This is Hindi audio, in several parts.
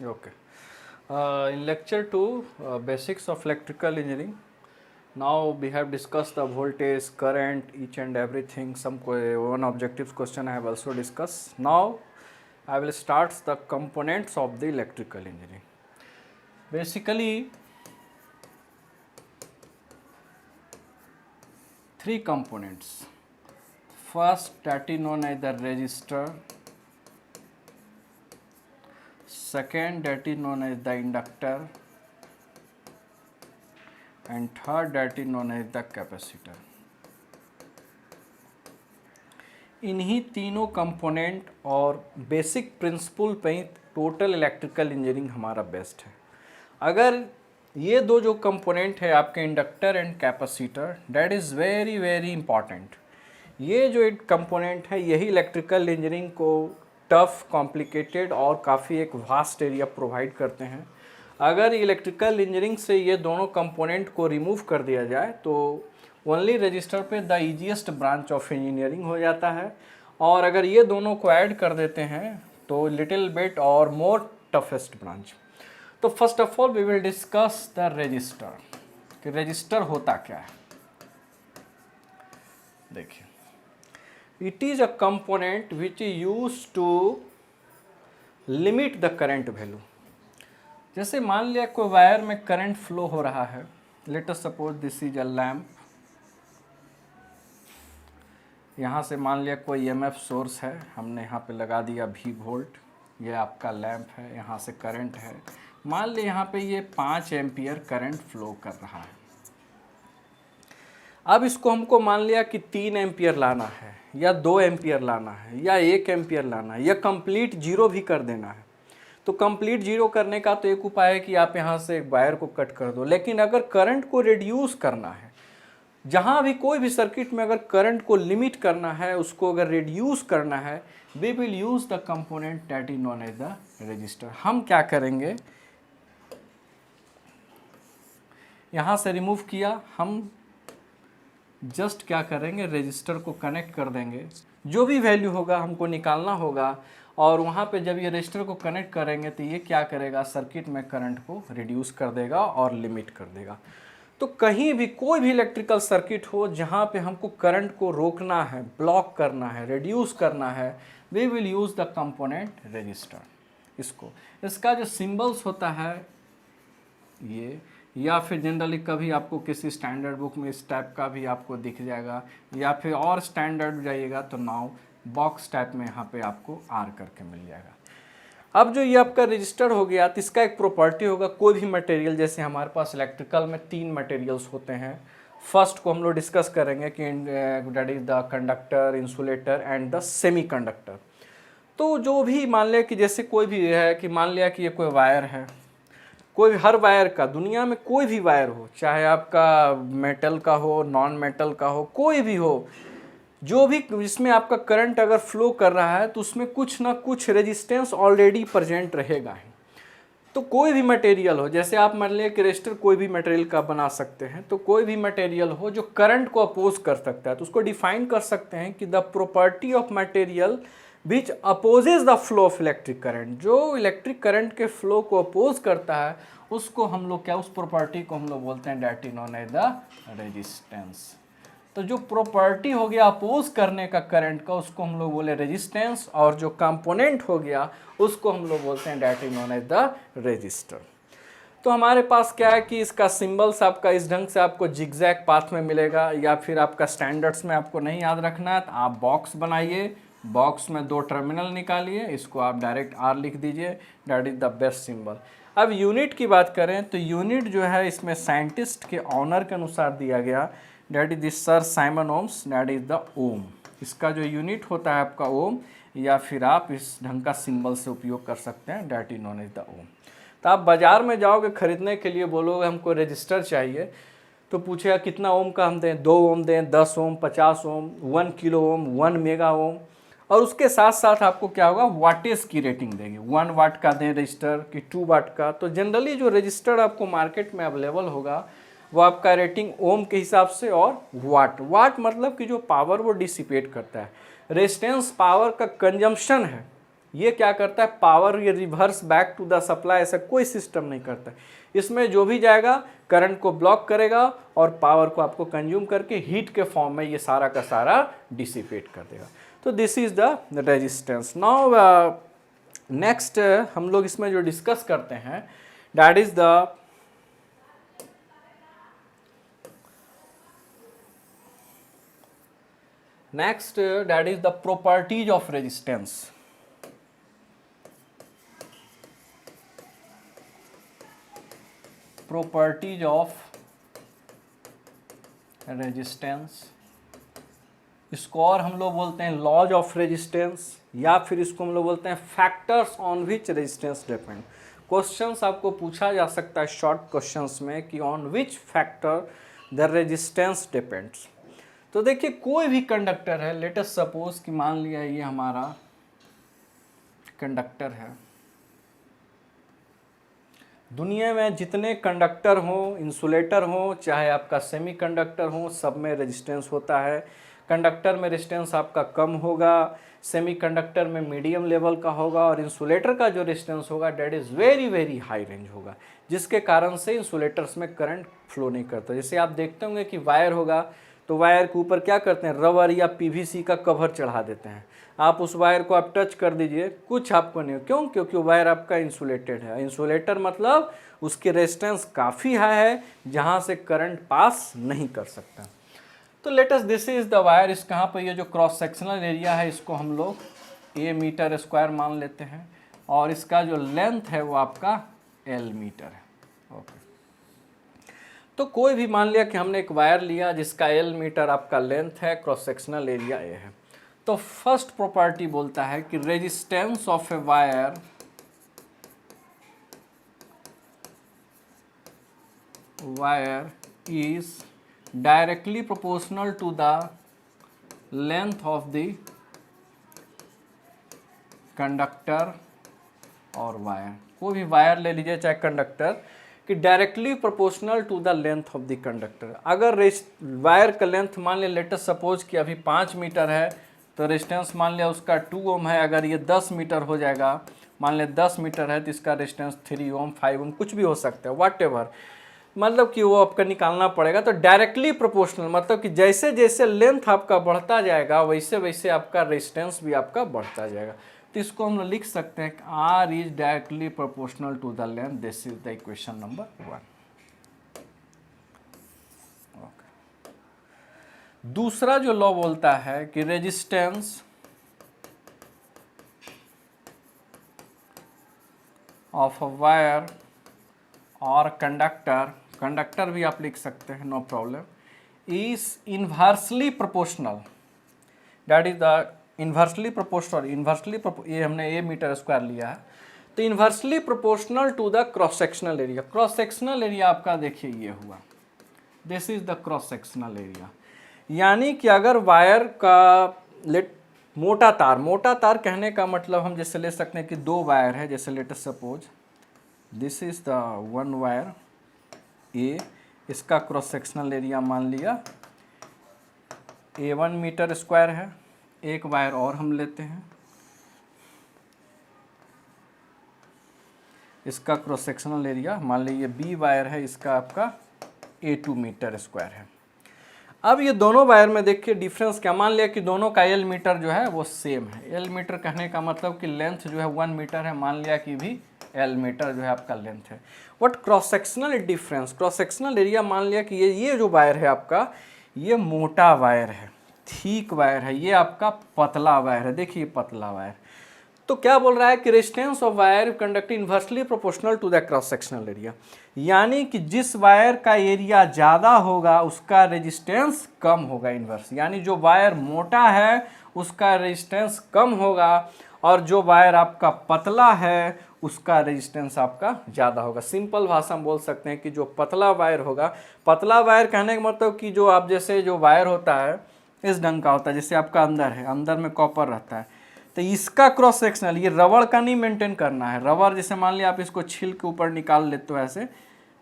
Okay. In lecture 2, basics of electrical engineering. Now we have discussed the voltage, current, each and everything. One objective question I have also discussed. Now I will start the components of the electrical engineering. Basically, three components. First, that is known as the resistor. Second, that is known as the inductor, and third, that is known as the capacitor. इन्हीं तीनों कंपोनेंट और बेसिक प्रिंसिपल पे ही टोटल इलेक्ट्रिकल इंजीनियरिंग हमारा बेस्ट है। अगर ये दो जो कंपोनेंट है आपके inductor and capacitor, that is very very important. ये जो एक कंपोनेंट है यही इलेक्ट्रिकल इंजीनियरिंग को टफ, कॉम्प्लिकेटेड और काफ़ी एक वास्ट एरिया प्रोवाइड करते हैं। अगर इलेक्ट्रिकल इंजीनियरिंग से ये दोनों कंपोनेंट को रिमूव कर दिया जाए तो ओनली रजिस्टर पे the easiest branch of engineering हो जाता है, और अगर ये दोनों को ऐड कर देते हैं तो लिटिल बिट और मोर टफेस्ट ब्रांच। तो first of all we will discuss the register कि रजिस्टर होता क्या है। देखिए, it is a component which is used to limit the current value। जैसे मान लिया कोई वायर में करंट फ्लो हो रहा है, late us suppose this is a lamp. यहाँ से मान लिया कोई EMF सोर्स है, हमने यहाँ पे लगा दिया V वोल्ट, ये आपका लैम्प है, यहाँ से करंट है। मान लिया यहाँ पे ये 5 एम्पियर करंट फ्लो कर रहा है। अब इसको हमको मान लिया कि 3 एम्पियर लाना है या 2 एम्पियर लाना है या 1 एम्पियर लाना है या कंप्लीट जीरो भी कर देना है। तो कंप्लीट जीरो करने का तो एक उपाय है कि आप यहाँ से वायर को कट कर दो, लेकिन अगर करंट को रिड्यूस करना है, जहाँ भी कोई भी सर्किट में अगर करंट को लिमिट करना है, उसको अगर रिड्यूस करना है, we will use the component that is known as the register. हम क्या करेंगे, यहाँ से रिमूव किया, हम जस्ट क्या करेंगे, रजिस्टर को कनेक्ट कर देंगे। जो भी वैल्यू होगा हमको निकालना होगा, और वहाँ पे जब ये रजिस्टर को कनेक्ट करेंगे तो ये क्या करेगा, सर्किट में करंट को रिड्यूस कर देगा और लिमिट कर देगा। तो कहीं भी कोई भी इलेक्ट्रिकल सर्किट हो जहाँ पे हमको करंट को रोकना है, ब्लॉक करना है, रिड्यूस करना है, we will use the component register. इसका जो सिंबल्स होता है ये, या फिर जनरली कभी आपको किसी स्टैंडर्ड बुक में इस टाइप का भी आपको दिख जाएगा, या फिर और स्टैंडर्ड जाइएगा तो नाउ बॉक्स टाइप में यहाँ पे आपको आर करके मिल जाएगा। अब जो ये आपका रजिस्टर हो गया तो इसका एक प्रॉपर्टी होगा, कोई भी मटेरियल, जैसे हमारे पास इलेक्ट्रिकल में 3 मटेरियल्स होते हैं। फर्स्ट को हम लोग डिस्कस करेंगे कि that is the conductor, insulator and the semi conductor. तो जो भी मान लिया कि जैसे कोई भी है कि मान लिया कि ये कोई वायर है, कोई हर वायर का, दुनिया में कोई भी वायर हो, चाहे आपका मेटल का हो, नॉन मेटल का हो, कोई भी हो, जो भी जिसमें आपका करंट अगर फ्लो कर रहा है तो उसमें कुछ ना कुछ रेजिस्टेंस ऑलरेडी प्रेजेंट रहेगा ही। तो कोई भी मटेरियल हो, जैसे आप मान लिया कि रजिस्टर कोई भी मटेरियल का बना सकते हैं, तो कोई भी मटेरियल हो जो करंट को अपोज कर सकता है तो उसको डिफाइन कर सकते हैं कि the property of material which opposes the flow of electric current. जो इलेक्ट्रिक करंट के फ्लो को अपोज करता है उसको हम लोग क्या, उस प्रॉपर्टी को हम लोग बोलते हैं that is known as the resistance. तो जो प्रॉपर्टी हो गया अपोज करने का करंट का, उसको हम लोग बोले रेजिस्टेंस, और जो कंपोनेंट हो गया उसको हम लोग बोलते हैं that is known as the register. तो हमारे पास क्या है कि इसका सिंबल्स आपका इस ढंग से आपको जिगजैग पाथ में मिलेगा, या फिर आपका स्टैंडर्ड्स में आपको नहीं याद रखना है तो आप बॉक्स बनाइए, बॉक्स में 2 टर्मिनल निकालिए, इसको आप डायरेक्ट आर लिख दीजिए, that is the best symbol. अब यूनिट की बात करें तो यूनिट जो है इसमें साइंटिस्ट के ऑनर के अनुसार दिया गया, that is this sir Simon Ohms, that is the ohm. इसका जो यूनिट होता है आपका ओम, या फिर आप इस ढंग का सिंबल से उपयोग कर सकते हैं, that is known as the ohm. तो आप बाजार में जाओगे खरीदने के लिए, बोलोगे हमको रजिस्टर चाहिए, तो पूछेगा कितना ओम का हम दें, 2 ओम दें, 10 ओम, 50 ओम, 1 किलो ओम, 1 मेगा ओम, और उसके साथ साथ आपको क्या होगा, वाटेज की रेटिंग देगी, 1 वाट का दें रजिस्टर कि 2 वाट का। तो जनरली जो रजिस्टर आपको मार्केट में अवेलेबल होगा वो आपका रेटिंग ओम के हिसाब से, और वाट मतलब कि जो पावर वो डिसिपेट करता है। रेजिस्टेंस पावर का कंजम्पशन है, ये क्या करता है, पावर ये reverse back to the supply ऐसा कोई सिस्टम नहीं करता है। इसमें जो भी जाएगा करंट को ब्लॉक करेगा और पावर को आपको कंज्यूम करके हीट के फॉर्म में ये सारा का सारा डिसिपेट कर देगा। तो this is the resistance. Now next हम लोग इसमें जो डिस्कस करते हैं that is the next that is the properties of resistance. Properties of resistance, इसको और हम लोग बोलते हैं लॉज ऑफ रेजिस्टेंस, या फिर इसको हम लोग बोलते हैं factors on which resistance depend. Questions आपको पूछा जा सकता है शॉर्ट क्वेश्चंस में कि on which factor the resistance depends. तो देखिए कोई भी कंडक्टर है, लेट अस सपोज कि मान लिया ये हमारा कंडक्टर है। दुनिया में जितने कंडक्टर हो, इंसुलेटर हो, चाहे आपका सेमीकंडक्टर हो, सब में रेजिस्टेंस होता है। कंडक्टर में रेजिस्टेंस आपका कम होगा, सेमीकंडक्टर में मीडियम लेवल का होगा, और इंसुलेटर का जो रेजिस्टेंस होगा that is very very high range होगा, जिसके कारण से इंसुलेटर्स में करंट फ्लो नहीं करता। जैसे आप देखते होंगे कि वायर होगा तो वायर के ऊपर क्या करते हैं, रबर या पीवीसी का कवर चढ़ा देते हैं। आप उस वायर को आप टच कर दीजिए, कुछ आपको नहीं हो, क्यों? क्योंकि वायर आपका इंसुलेटेड है। इंसुलेटर मतलब उसकी रेजिस्टेंस काफ़ी हाई है जहाँ से करंट पास नहीं कर सकता। तो let's this is the wire. इस कहाँ पर ये जो क्रॉस सेक्शनल एरिया है इसको हम लोग ए मीटर स्क्वायर मान लेते हैं, और इसका जो लेंथ है वो आपका एल मीटर है। ओके, तो कोई भी मान लिया कि हमने एक वायर लिया जिसका एल मीटर आपका लेंथ है, क्रॉस सेक्शनल एरिया ए है। तो फर्स्ट प्रॉपर्टी बोलता है कि resistance of a wire is directly proportional to the length of the conductor और वायर। कोई भी वायर ले लीजिए चाहे कंडक्टर, कि directly proportional to the length of the conductor. अगर वायर का लेंथ मान लिया लेटेस्ट सपोज कि अभी 5 मीटर है तो रेजिस्टेंस मान लिया उसका 2 ओम है। अगर ये 10 मीटर हो जाएगा, मान लिया 10 मीटर है तो इसका रेजिस्टेंस 3 ओम 5 ओम कुछ भी हो सकता है, वाट एवर, मतलब कि वो आपका निकालना पड़ेगा। तो डायरेक्टली प्रोपोर्शनल मतलब कि जैसे जैसे लेंथ आपका बढ़ता जाएगा वैसे वैसे आपका रेजिस्टेंस भी आपका बढ़ता जाएगा। तो इसको हम लिख सकते हैं R is directly proportional to the length. This is the equation number 1। दूसरा जो लॉ बोलता है कि रेजिस्टेंस ऑफ अ वायर और कंडक्टर भी आप लिख सकते हैं, no problem, is inversely proportional. That is the inversely proportional, ये हमने ए मीटर स्क्वायर लिया है, तो inversely proportional to the cross sectional area. Cross sectional area आपका देखिए ये हुआ, this is the cross sectional area. यानी कि अगर वायर का मोटा तार कहने का मतलब हम जैसे ले सकते हैं कि 2 वायर है, जैसे let us suppose this is the 1 wire A, इसका क्रॉस सेक्शनल एरिया मान लिया A1 मीटर स्क्वायर है। एक वायर और हम लेते हैं, इसका क्रॉस सेक्शनल एरिया मान लीजिए B वायर है, इसका आपका A2 मीटर स्क्वायर है। अब ये दोनों वायर में देखिए डिफरेंस क्या, मान लिया कि दोनों का एल मीटर जो है वो सेम है। एल मीटर कहने का मतलब कि लेंथ जो है 1 मीटर है, मान लिया कि भी एल मीटर जो है आपका लेंथ है। But cross sectional difference, cross sectional area मान लिया कि ये जो वायर है आपका ये मोटा वायर है, थीक वायर है, ये आपका पतला वायर है। देखिए पतला वायर, तो क्या बोल रहा है कि resistance of wire conducting inversely proportional to the cross sectional area. यानी कि जिस वायर का एरिया ज़्यादा होगा उसका रेजिस्टेंस कम होगा इन्वर्स। यानी जो वायर मोटा है उसका रेजिस्टेंस कम होगा, और जो वायर आपका पतला है उसका रेजिस्टेंस आपका ज़्यादा होगा। सिंपल भाषा में बोल सकते हैं कि जो पतला वायर होगा, पतला वायर कहने का मतलब कि जो आप जैसे जो वायर होता है इस ढंग का होता है, जैसे आपका अंदर है, अंदर में कॉपर रहता है, तो इसका क्रॉस सेक्शनल, ये रबड़ का नहीं मेंटेन करना है। रबड़ जैसे मान लिया आप इसको छील के ऊपर निकाल लेते हो ऐसे,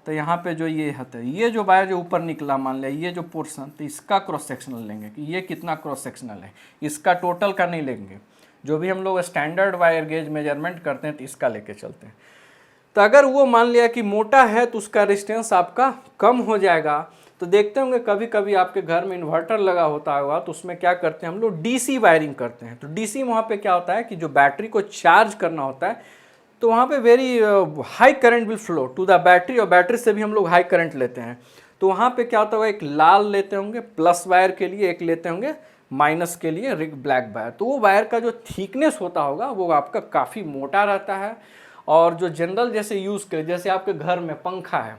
तो यहाँ पे जो ये होता है, ये जो वायर जो ऊपर निकला मान लिया ये जो पोर्शन, तो इसका क्रॉस सेक्शनल लेंगे कि ये कितना क्रॉस सेक्शनल है, इसका टोटल का नहीं लेंगे। जो भी हम लोग स्टैंडर्ड वायर गेज मेजरमेंट करते हैं तो इसका लेके चलते हैं। तो अगर वो मान लिया कि मोटा है तो उसका रेजिस्टेंस आपका कम हो जाएगा। तो देखते होंगे कभी कभी आपके घर में इन्वर्टर लगा होता होगा तो उसमें क्या करते हैं हम लोग डीसी वायरिंग करते हैं। तो डीसी वहाँ पे क्या होता है कि जो बैटरी को चार्ज करना होता है तो वहाँ पे very high current will flow to the battery, और बैटरी से भी हम लोग हाई करंट लेते हैं। तो वहाँ पे क्या होता होगा, एक लाल लेते होंगे प्लस वायर के लिए, एक लेते होंगे माइनस के लिए ब्लैक वायर। तो वो वायर का जो थिकनेस होता होगा वो आपका काफ़ी मोटा रहता है। और जो जनरल जैसे यूज़ करें, जैसे आपके घर में पंखा है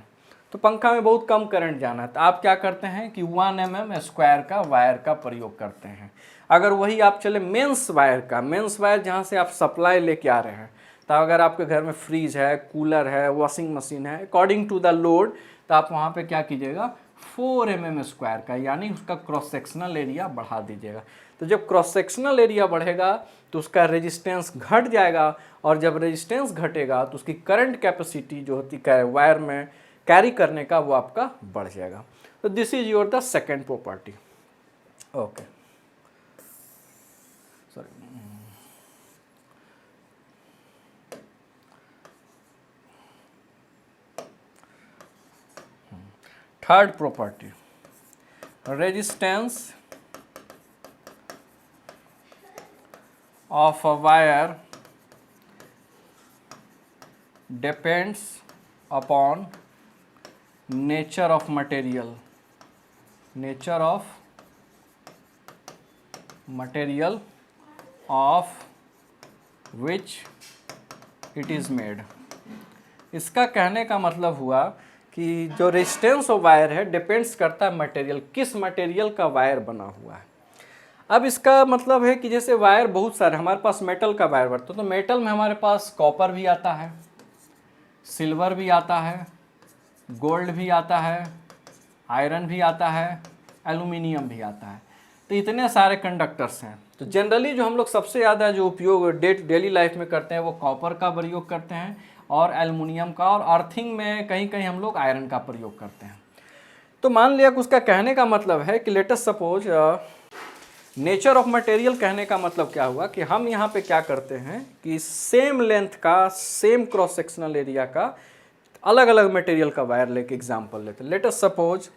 तो पंखा में बहुत कम करंट जाना है तो आप क्या करते हैं कि 1 mm स्क्वायर का वायर का प्रयोग करते हैं। अगर वही आप चले मेंस वायर जहाँ से आप सप्लाई लेके आ रहे हैं, तो अगर आपके घर में फ्रीज है, कूलर है, वॉशिंग मशीन है, अकॉर्डिंग टू द लोड, तो आप वहाँ पे क्या कीजिएगा 4 mm स्क्वायर का, यानी उसका क्रॉस सेक्शनल एरिया बढ़ा दीजिएगा। तो जब क्रॉस सेक्शनल एरिया बढ़ेगा तो उसका रेजिस्टेंस घट जाएगा, और जब रेजिस्टेंस घटेगा तो उसकी करंट कैपेसिटी जो होती है वायर में कैरी करने का वो आपका बढ़ जाएगा। तो this is your the second property. Okay, sorry, third property, resistance of a wire depends upon nature of material of which it is made। इसका कहने का मतलब हुआ कि जो रेजिस्टेंस ऑफ वायर है डिपेंड्स करता है मटेरियल, किस मटेरियल का वायर बना हुआ है। अब इसका मतलब है कि जैसे वायर बहुत सारे हमारे पास मेटल का वायर बढ़ता है, तो मेटल में हमारे पास कॉपर भी आता है, सिल्वर भी आता है, गोल्ड भी आता है, आयरन भी आता है, एल्यूमिनियम भी आता है। तो इतने सारे कंडक्टर्स हैं। तो जनरली जो हम लोग सबसे ज़्यादा जो उपयोग डेली लाइफ में करते हैं वो कॉपर का प्रयोग करते हैं और एल्युमिनियम का, और अर्थिंग में कहीं कहीं हम लोग आयरन का प्रयोग करते हैं। तो मान लिया कि उसका कहने का मतलब है कि late us suppose nature of material कहने का मतलब क्या हुआ कि हम यहाँ पे क्या करते हैं कि सेम लेंथ का, सेम क्रॉस सेक्शनल एरिया का अलग अलग मटेरियल का वायर लेके एग्जांपल लेते हैं। लेट अस सपोज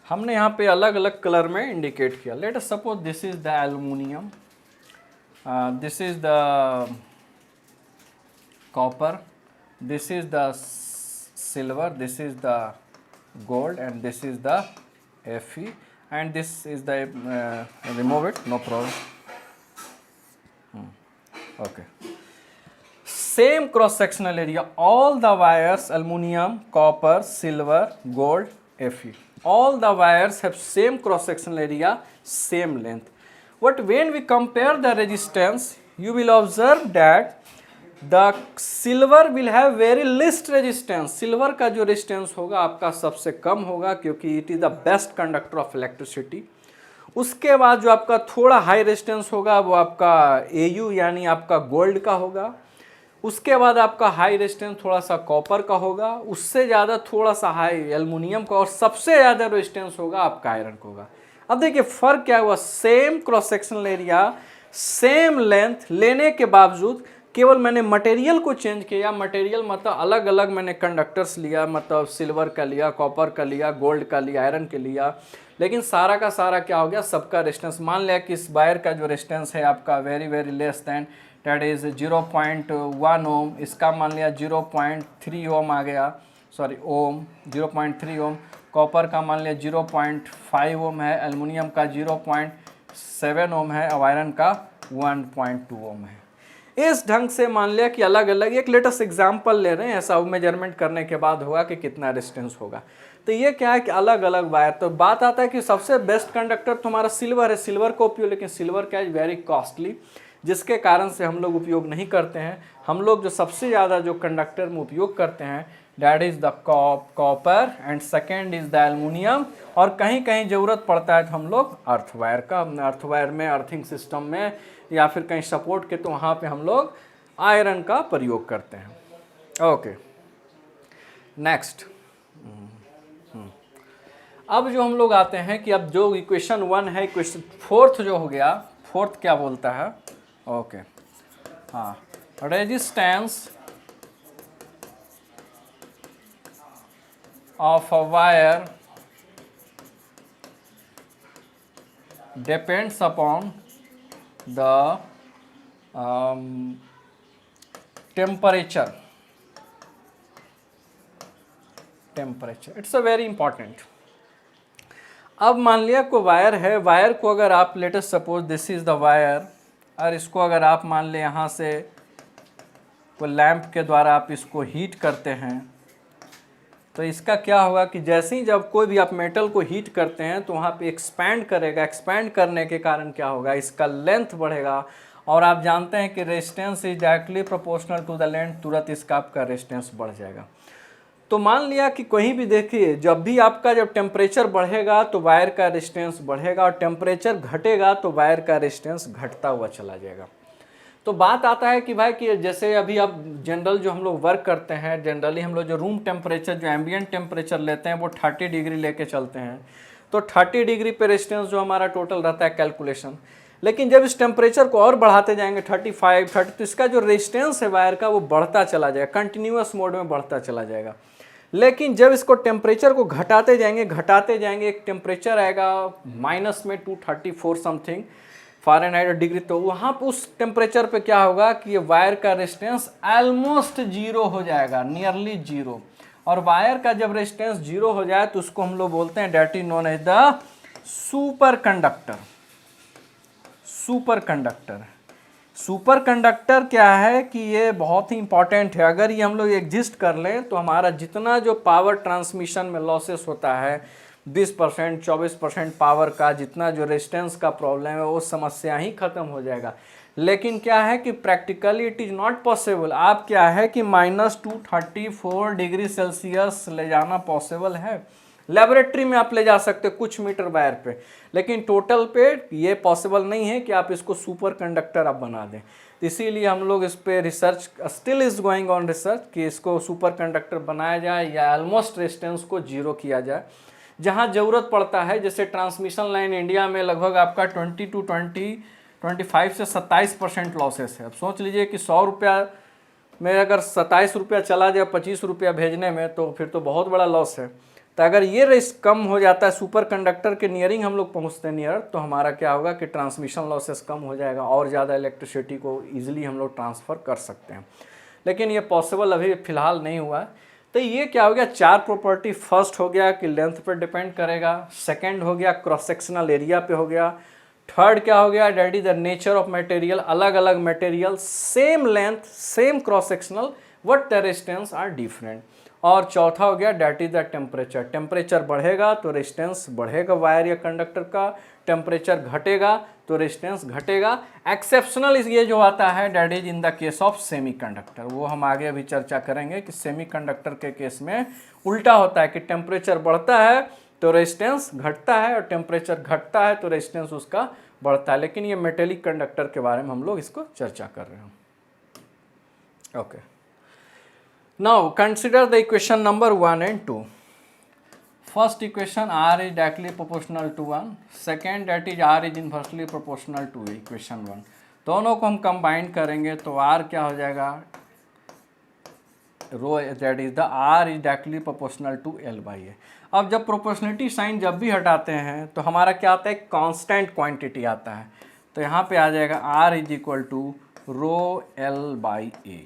हमने यहाँ पे अलग अलग कलर में इंडिकेट किया। Late us suppose this is the aluminium, this is the copper, this is the silver, this is the gold, and this is the Fe, and this is the remove it, no problem. Okay, same cross sectional area, all the wires, aluminum, copper, silver, gold, Fe, all the wires have same cross sectional area, same length. But when we compare the resistance, you will observe that the silver will have very least resistance। Silver का जो रेजिस्टेंस होगा आपका सबसे कम होगा, क्योंकि it is the best conductor of electricity. उसके बाद जो आपका थोड़ा हाई रेजिस्टेंस होगा वो आपका Au यानी आपका गोल्ड का होगा। उसके बाद आपका हाई रेजिस्टेंस थोड़ा सा कॉपर का होगा, उससे ज़्यादा थोड़ा सा हाई एल्युमिनियम का, और सबसे ज़्यादा रेजिस्टेंस होगा आपका आयरन का होगा। अब देखिए फ़र्क क्या हुआ, same cross sectional area, same length लेने के बावजूद केवल मैंने मटेरियल को चेंज किया। मटेरियल मतलब अलग अलग मैंने कंडक्टर्स लिया, मतलब सिल्वर का लिया, कॉपर का लिया, गोल्ड का लिया, आयरन के लिया, लेकिन सारा का सारा क्या हो गया, सबका रेजिस्टेंस। मान लिया कि इस वायर का जो रेजिस्टेंस है आपका very very less than, that is 0.1 ओम, इसका मान लिया 0.3 ओम आ गया, सॉरी ओम 0.3 ओम, कॉपर का मान लिया 0.5 ओम है, एल्युमिनियम का 0.7 ओम है, और आयरन का 1.2 ओम है। इस ढंग से मान लिया कि अलग अलग एक लेटेस्ट एग्जाम्पल ले रहे हैं, ऐसा मेजरमेंट करने के बाद होगा कि कितना रेजिस्टेंस होगा। तो ये क्या है कि अलग अलग वायर। तो बात आता है कि सबसे बेस्ट कंडक्टर तुम्हारा सिल्वर है, सिल्वर का उपयोग, लेकिन सिल्वर क्या है वेरी कॉस्टली, जिसके कारण से हम लोग उपयोग नहीं करते हैं। हम लोग जो सबसे ज़्यादा जो कंडक्टर में उपयोग करते हैं that is the copper and second is the aluminium, और कहीं कहीं ज़रूरत पड़ता है तो हम लोग अर्थ वायर का, अर्थ वायर में अर्थिंग सिस्टम में या फिर कहीं सपोर्ट के, तो वहाँ पे हम लोग आयरन का प्रयोग करते हैं। Okay next. अब जो हम लोग आते हैं कि अब जो इक्वेशन 1 है, इक्वेशन 4 जो हो गया, 4 क्या बोलता है, ओके हाँ, resistance of a wire depends upon the temperature, it's a very important. अब मान लिया कोई वायर है, वायर को अगर आप latest suppose this is the wire, और इसको अगर आप मान ले यहाँ से कोई लैंप के द्वारा आप इसको हीट करते हैं, तो इसका क्या होगा कि जैसे ही जब कोई भी आप मेटल को हीट करते हैं तो वहाँ पे एक्सपैंड करेगा, एक्सपैंड करने के कारण क्या होगा, इसका लेंथ बढ़ेगा, और आप जानते हैं कि resistance is directly proportional to the length, तुरंत इसका आपका रेजिस्टेंस बढ़ जाएगा। तो मान लिया कि कहीं भी देखिए जब भी आपका जब टेम्परेचर बढ़ेगा तो वायर का रेजिस्टेंस बढ़ेगा, और टेम्परेचर घटेगा तो वायर का रेजिस्टेंस घटता हुआ चला जाएगा। तो बात आता है कि भाई कि जैसे अभी आप जनरल जो हम लोग वर्क करते हैं, जनरली हम लोग जो रूम टेम्परेचर जो एम्बिएंट टेम्परेचर लेते हैं वो 30 डिग्री लेके चलते हैं, तो 30 डिग्री पे रेजिस्टेंस जो हमारा टोटल रहता है कैलकुलेशन। लेकिन जब इस टेम्परेचर को और बढ़ाते जाएंगे 35, 30, तो इसका जो रेजिस्टेंस है वायर का वो बढ़ता चला जाएगा, कंटिन्यूअस मोड में बढ़ता चला जाएगा। लेकिन जब इसको टेम्परेचर को घटाते जाएंगे, एक टेम्परेचर आएगा माइनस में 234 समथिंग फ़ारेनहाइट डिग्री, तो वहाँ पर उस टेम्परेचर पे क्या होगा कि ये वायर का रेजिस्टेंस ऑलमोस्ट जीरो हो जाएगा, नियरली जीरो। और वायर का जब रेजिस्टेंस जीरो हो जाए तो उसको हम लोग बोलते हैं that is known as the superconductor. Superconductor क्या है कि ये बहुत ही इंपॉर्टेंट है। अगर ये हम लोग एग्जिस्ट कर लें तो हमारा जितना जो पावर ट्रांसमिशन में लॉसेस होता है 20%, 24% पावर का, जितना जो रेजिस्टेंस का प्रॉब्लम है वो समस्या ही खत्म हो जाएगा। लेकिन क्या है कि practically it is not possible. आप क्या है कि -234 डिग्री सेल्सियस ले जाना पॉसिबल है, लेबोरेटरी में आप ले जा सकते हो कुछ मीटर वायर पे, लेकिन टोटल पे ये पॉसिबल नहीं है कि आप इसको सुपर कंडक्टर आप बना दें। तो इसीलिए हम लोग इस पे research still is going on research कि इसको सुपर कंडक्टर बनाया जाए या ऑलमोस्ट रेजिस्टेंस को जीरो किया जाए। जहाँ ज़रूरत पड़ता है, जैसे ट्रांसमिशन लाइन इंडिया में लगभग आपका 25 से 27% लॉसेस है। अब सोच लीजिए कि 100 रुपया में अगर 27 रुपया चला जाए 25 रुपया भेजने में, तो फिर तो बहुत बड़ा लॉस है। तो अगर ये रिस्क कम हो जाता है, सुपर कंडक्टर के नियरिंग हम लोग पहुँचते हैं नियर, तो हमारा क्या होगा कि ट्रांसमिशन लॉसेस कम हो जाएगा और ज़्यादा इलेक्ट्रिसिटी को ईजिली हम लोग ट्रांसफ़र कर सकते हैं। लेकिन ये पॉसिबल अभी फ़िलहाल नहीं हुआ है। तो ये क्या हो गया, 4 प्रॉपर्टी। फर्स्ट हो गया कि लेंथ पर डिपेंड करेगा, सेकेंड हो गया क्रॉस सेक्शनल एरिया पे हो गया, थर्ड क्या हो गया that is the nature of material, अलग अलग material same length same cross sectional but the resistance are different, और चौथा हो गया that is the temperature. Temperature बढ़ेगा तो रेजिस्टेंस बढ़ेगा वायर या कंडक्टर का, टेम्परेचर घटेगा तो रेजिस्टेंस घटेगा। एक्सेप्शनल ये जो आता है that is in the case of semiconductor, वो हम आगे अभी चर्चा करेंगे कि सेमीकंडक्टर के केस में उल्टा होता है कि टेम्परेचर बढ़ता है तो रेजिस्टेंस घटता है, और टेम्परेचर घटता है तो रेजिस्टेंस उसका बढ़ता है। लेकिन ये मेटेलिक कंडक्टर के बारे में हम लोग इसको चर्चा कर रहे हैं। Okay, now consider the equation number 1 and 2. First equation R is directly proportional to 1. Second that is R is inversely proportional to equation 1. दोनों को हम कंबाइन करेंगे तो R क्या हो जाएगा, rho that is the R is directly proportional to L/A. अब जब प्रोपोर्शनलिटी साइन जब भी हटाते हैं तो हमारा क्या आता है, कांस्टेंट क्वांटिटी आता है। तो यहाँ पे आ जाएगा R is equal to rho L/A.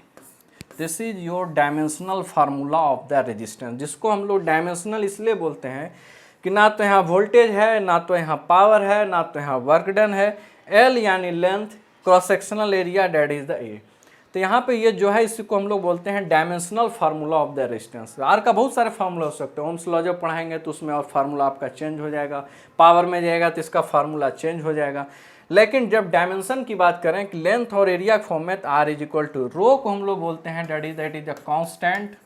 This is your dimensional formula of the resistance, जिसको हम लोग डायमेंशनल इसलिए बोलते हैं कि ना तो यहाँ वोल्टेज है, ना तो यहाँ पावर है, ना तो यहाँ वर्क डन है। एल यानी length, cross sectional area that is the ए। तो यहाँ पे ये जो है इसी को हम लोग बोलते हैं dimensional formula of the resistance. R का बहुत सारे फार्मूला हो सकते हैं, ओम्स लॉ जब पढ़ाएंगे तो उसमें और फार्मूला आपका चेंज हो जाएगा, पावर में जाएगा तो इसका फार्मूला चेंज हो जाएगा। लेकिन जब डायमेंशन की बात करें कि लेंथ और एरिया फॉर्म में, तो आर इज इक्वल टू रो को हम लोग बोलते हैं that is the constant,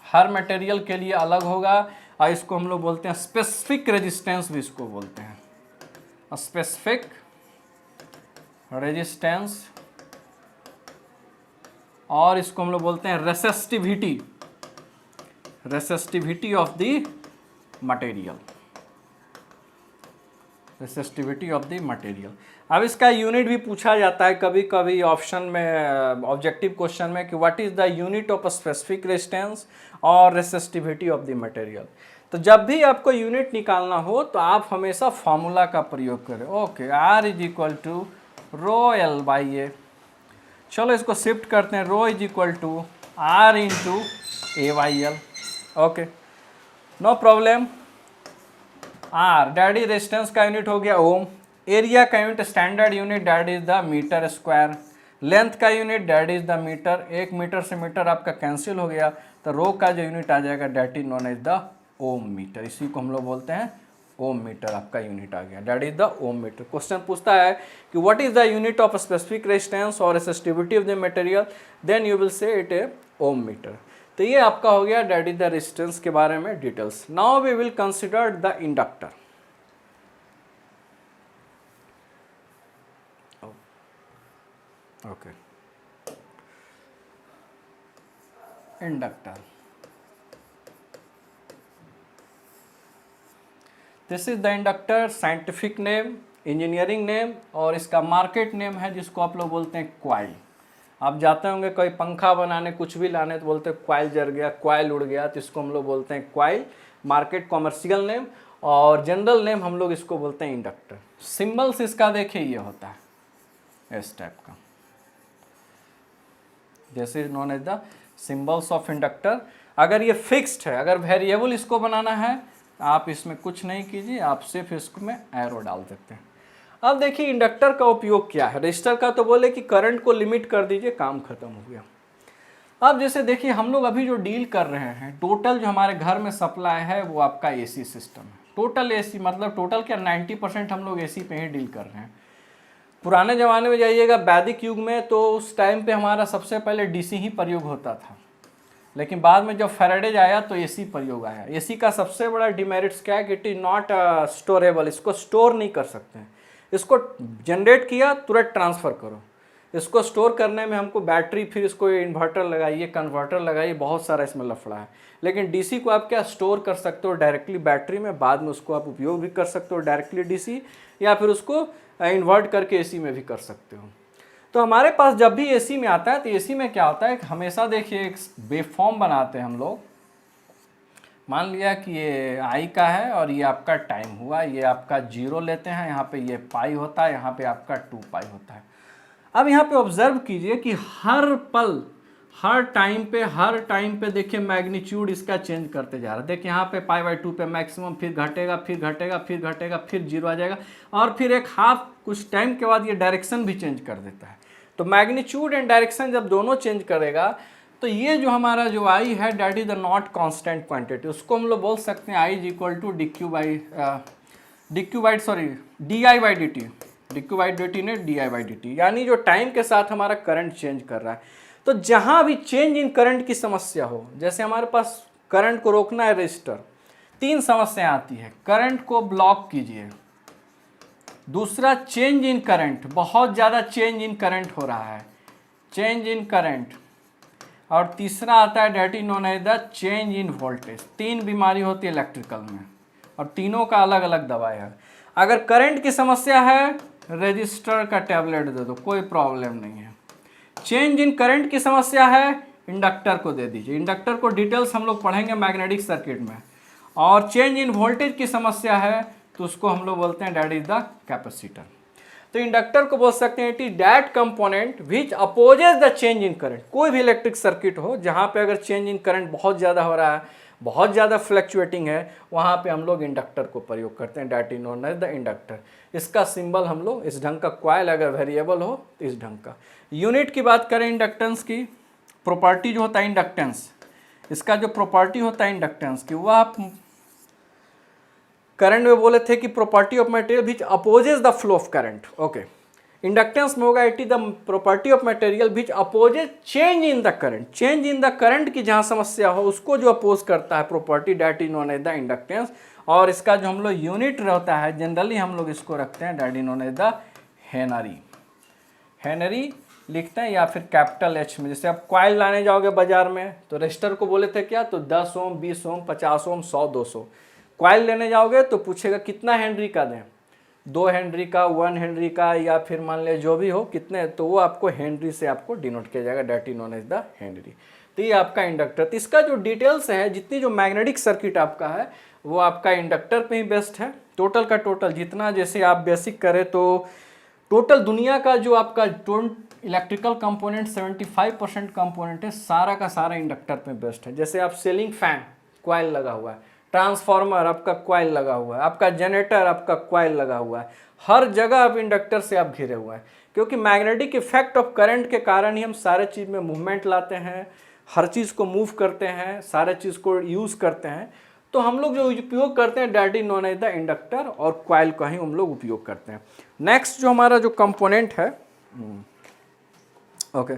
her material के लिए अलग होगा, और इसको हम लोग बोलते हैं स्पेसिफिक रेजिस्टेंस भी इसको बोलते हैं, स्पेसिफिक रेजिस्टेंस, और इसको हम लोग बोलते हैं resistivity, resistivity of the material, resistivity of the material. अब इसका यूनिट भी पूछा जाता है कभी कभी ऑप्शन में, ऑब्जेक्टिव क्वेश्चन में, कि what is the unit of specific resistance और रेसिस्टिविटी ऑफ द मटेरियल। तो जब भी आपको यूनिट निकालना हो तो आप हमेशा फार्मूला का प्रयोग करें। Okay, R is equal to rho L by A. चलो इसको शिफ्ट करते हैं, rho is equal to R into A by L. Okay, no problem. R डैडी रेजिस्टेंस का यूनिट हो गया ओम, एरिया का unit standard unit that is the metre square, length का unit that is the metre, एक मीटर से मीटर आपका कैंसिल हो गया, तो रो का जो यूनिट आ जाएगा that is known as the ohm metre, इसी को हम लोग बोलते हैं ओम मीटर, आपका यूनिट आ गया that is the ohm metre. Question पूछता है कि what is the unit of specific resistance और resistivity of the material, then you will say it a ohm metre. तो ये आपका हो गया डैट इज द रेजिस्टेंस के बारे में details. Now we will consider the inductor. Okay, inductor, this is the inductor, scientific name, engineering name, और इसका मार्केट नेम है जिसको आप लोग बोलते हैं क्वाइल। आप जाते होंगे कोई पंखा बनाने, कुछ भी लाने, तो बोलते हैं क्वाइल जल गया, क्वाइल उड़ गया, तो इसको हम लोग बोलते हैं क्वाइल, मार्केट कॉमर्शियल नेम, और जनरल नेम हम लोग इसको बोलते हैं इंडक्टर। सिंबल्स इसका देखिए ये होता है इस टाइप का, जैसे known as the symbols of inductor. अगर ये फिक्स्ड है, अगर वेरिएबल इसको बनाना है, आप इसमें कुछ नहीं कीजिए, आप सिर्फ इसको में एरो डाल देते हैं। अब देखिए इंडक्टर का उपयोग क्या है। रजिस्टर का तो बोले कि करंट को लिमिट कर दीजिए, काम खत्म हो गया। अब जैसे देखिए हम लोग अभी जो डील कर रहे हैं, टोटल जो हमारे घर में सप्लाई है वो आपका एसी सिस्टम है। टोटल एसी मतलब टोटल क्या 90% हम लोग एसी पे ही डील कर रहे हैं। पुराने ज़माने में जाइएगा वैदिक युग में, तो उस टाइम पे हमारा सबसे पहले डीसी ही प्रयोग होता था, लेकिन बाद में जब फैराडे आया तो एसी प्रयोग आया। एसी का सबसे बड़ा डिमेरिट्स क्या है कि इट इज नॉट स्टोरेबल, इसको स्टोर नहीं कर सकते हैं। इसको जनरेट किया तुरंत ट्रांसफ़र करो, इसको स्टोर करने में हमको बैटरी, फिर इसको इन्वर्टर लगाइए, कन्वर्टर लगाइए, बहुत सारा इसमें लफड़ा है। लेकिन डीसी को आप क्या स्टोर कर सकते हो डायरेक्टली बैटरी में, बाद में उसको आप उपयोग भी कर सकते हो डायरेक्टली डीसी, या फिर उसको इन्वर्ट करके एसी में भी कर सकते हो। तो हमारे पास जब भी एसी में आता है तो एसी में क्या होता है, हमेशा देखिए एक वेवफॉर्म बनाते हैं हम लोग। मान लिया कि ये आई का है और ये आपका टाइम हुआ, ये आपका 0 लेते हैं, यहाँ पे ये पाई होता है, यहाँ पे आपका 2 पाई होता है। अब यहाँ पे ऑब्जर्व कीजिए कि हर पल, हर टाइम पे देखिए मैग्नीट्यूड इसका चेंज करते जा रहा है। देखिए यहाँ पे π/2 पे मैक्सिमम, फिर घटेगा, फिर घटेगा, फिर घटेगा, फिर 0 आ जाएगा, और फिर एक हाफ कुछ टाइम के बाद ये डायरेक्शन भी चेंज कर देता है। तो मैग्नीट्यूड एंड डायरेक्शन जब दोनों चेंज करेगा, तो ये जो हमारा जो आई है that is the not constant quantity, उसको हम लोग बोल सकते हैं I is equal to D Q by D I by D T, D Q by D T ने D I by D T, यानी जो टाइम के साथ हमारा करंट चेंज कर रहा है। तो जहाँ भी चेंज इन करंट की समस्या हो, जैसे हमारे पास करंट को रोकना है रजिस्टर, 3 समस्याएं आती है। करंट को ब्लॉक कीजिए, दूसरा चेंज इन करंट, बहुत ज़्यादा चेंज इन करंट हो रहा है, चेंज इन करंट, और तीसरा आता है that is known as the change in voltage. 3 बीमारी होती है इलेक्ट्रिकल में, और तीनों का अलग अलग दवाई है। अगर करंट की समस्या है, रजिस्टर का टैबलेट दे दो, कोई प्रॉब्लम नहीं है। चेंज इन करंट की समस्या है, इंडक्टर को दे दीजिए। इंडक्टर को डिटेल्स हम लोग पढ़ेंगे मैग्नेटिक सर्किट में। और चेंज इन वोल्टेज की समस्या है, तो उसको हम लोग बोलते हैं डैट इज द कैपेसिटर। तो इंडक्टर को बोल सकते हैं it is that component which opposes the change in current. कोई भी इलेक्ट्रिक सर्किट हो जहाँ पे अगर चेंज इन करंट बहुत ज़्यादा हो रहा है, बहुत ज़्यादा फ्लक्चुएटिंग है, वहाँ पे हम लोग इंडक्टर को प्रयोग करते हैं, that is known as the inductor. इसका सिंबल हम लोग इस ढंग का, क्वाइल अगर वेरिएबल हो तो इस ढंग का। यूनिट की बात करें इंडक्टेंस की, प्रॉपर्टी जो होता है इंडक्टेंस, इसका जो प्रॉपर्टी होता है इंडक्टेंस की, वह आप करंट में बोले थे कि property of material which opposes the flow of current. Okay, inductance में होगा it is the property of material which opposes change in the current. Change in the current की जहाँ समस्या हो उसको जो अपोज करता है property, that is known as the inductance. और इसका जो हम लोग यूनिट रहता है जनरली हम लोग इसको रखते हैं, that is known as the henry. Henry लिखते हैं या फिर कैपिटल एच में। जैसे आप कॉइल लाने जाओगे बाजार में तो रेजिस्टर को बोले थे क्या, तो 10 ओम, 20 ओम, 50 ओम, 100, 200। कॉइल लेने जाओगे तो पूछेगा कितना हेनरी का दें, 2 हेनरी का, 1 हेनरी का, या फिर मान लिया जो भी हो कितने, तो वो आपको हेनरी से आपको डिनोट किया जाएगा, that is known as the henry. तो ये आपका इंडक्टर। तो इसका जो डिटेल्स है, जितनी जो मैग्नेटिक सर्किट आपका है वो आपका इंडक्टर पे ही बेस्ड है। टोटल का टोटल जितना, जैसे आप बेसिक करें तो टोटल दुनिया का जो आपका इलेक्ट्रिकल कंपोनेंट 75% कंपोनेंट है, सारा का सारा इंडक्टर पे बेस्ड है। जैसे आप सीलिंग फैन कॉइल लगा हुआ है, ट्रांसफार्मर आपका कॉइल लगा हुआ है, आपका जनरेटर आपका कॉइल लगा हुआ है, हर जगह आप इंडक्टर से आप घिरे हुए हैं। क्योंकि मैग्नेटिक इफेक्ट ऑफ करंट के कारण ही हम सारे चीज़ में मूवमेंट लाते हैं, हर चीज़ को मूव करते हैं, सारे चीज़ को यूज़ करते हैं। तो हम लोग जो उपयोग करते हैं that is known as the inductor, और कॉइल का ही हम लोग उपयोग करते हैं। नेक्स्ट जो हमारा जो कंपोनेंट है, ओके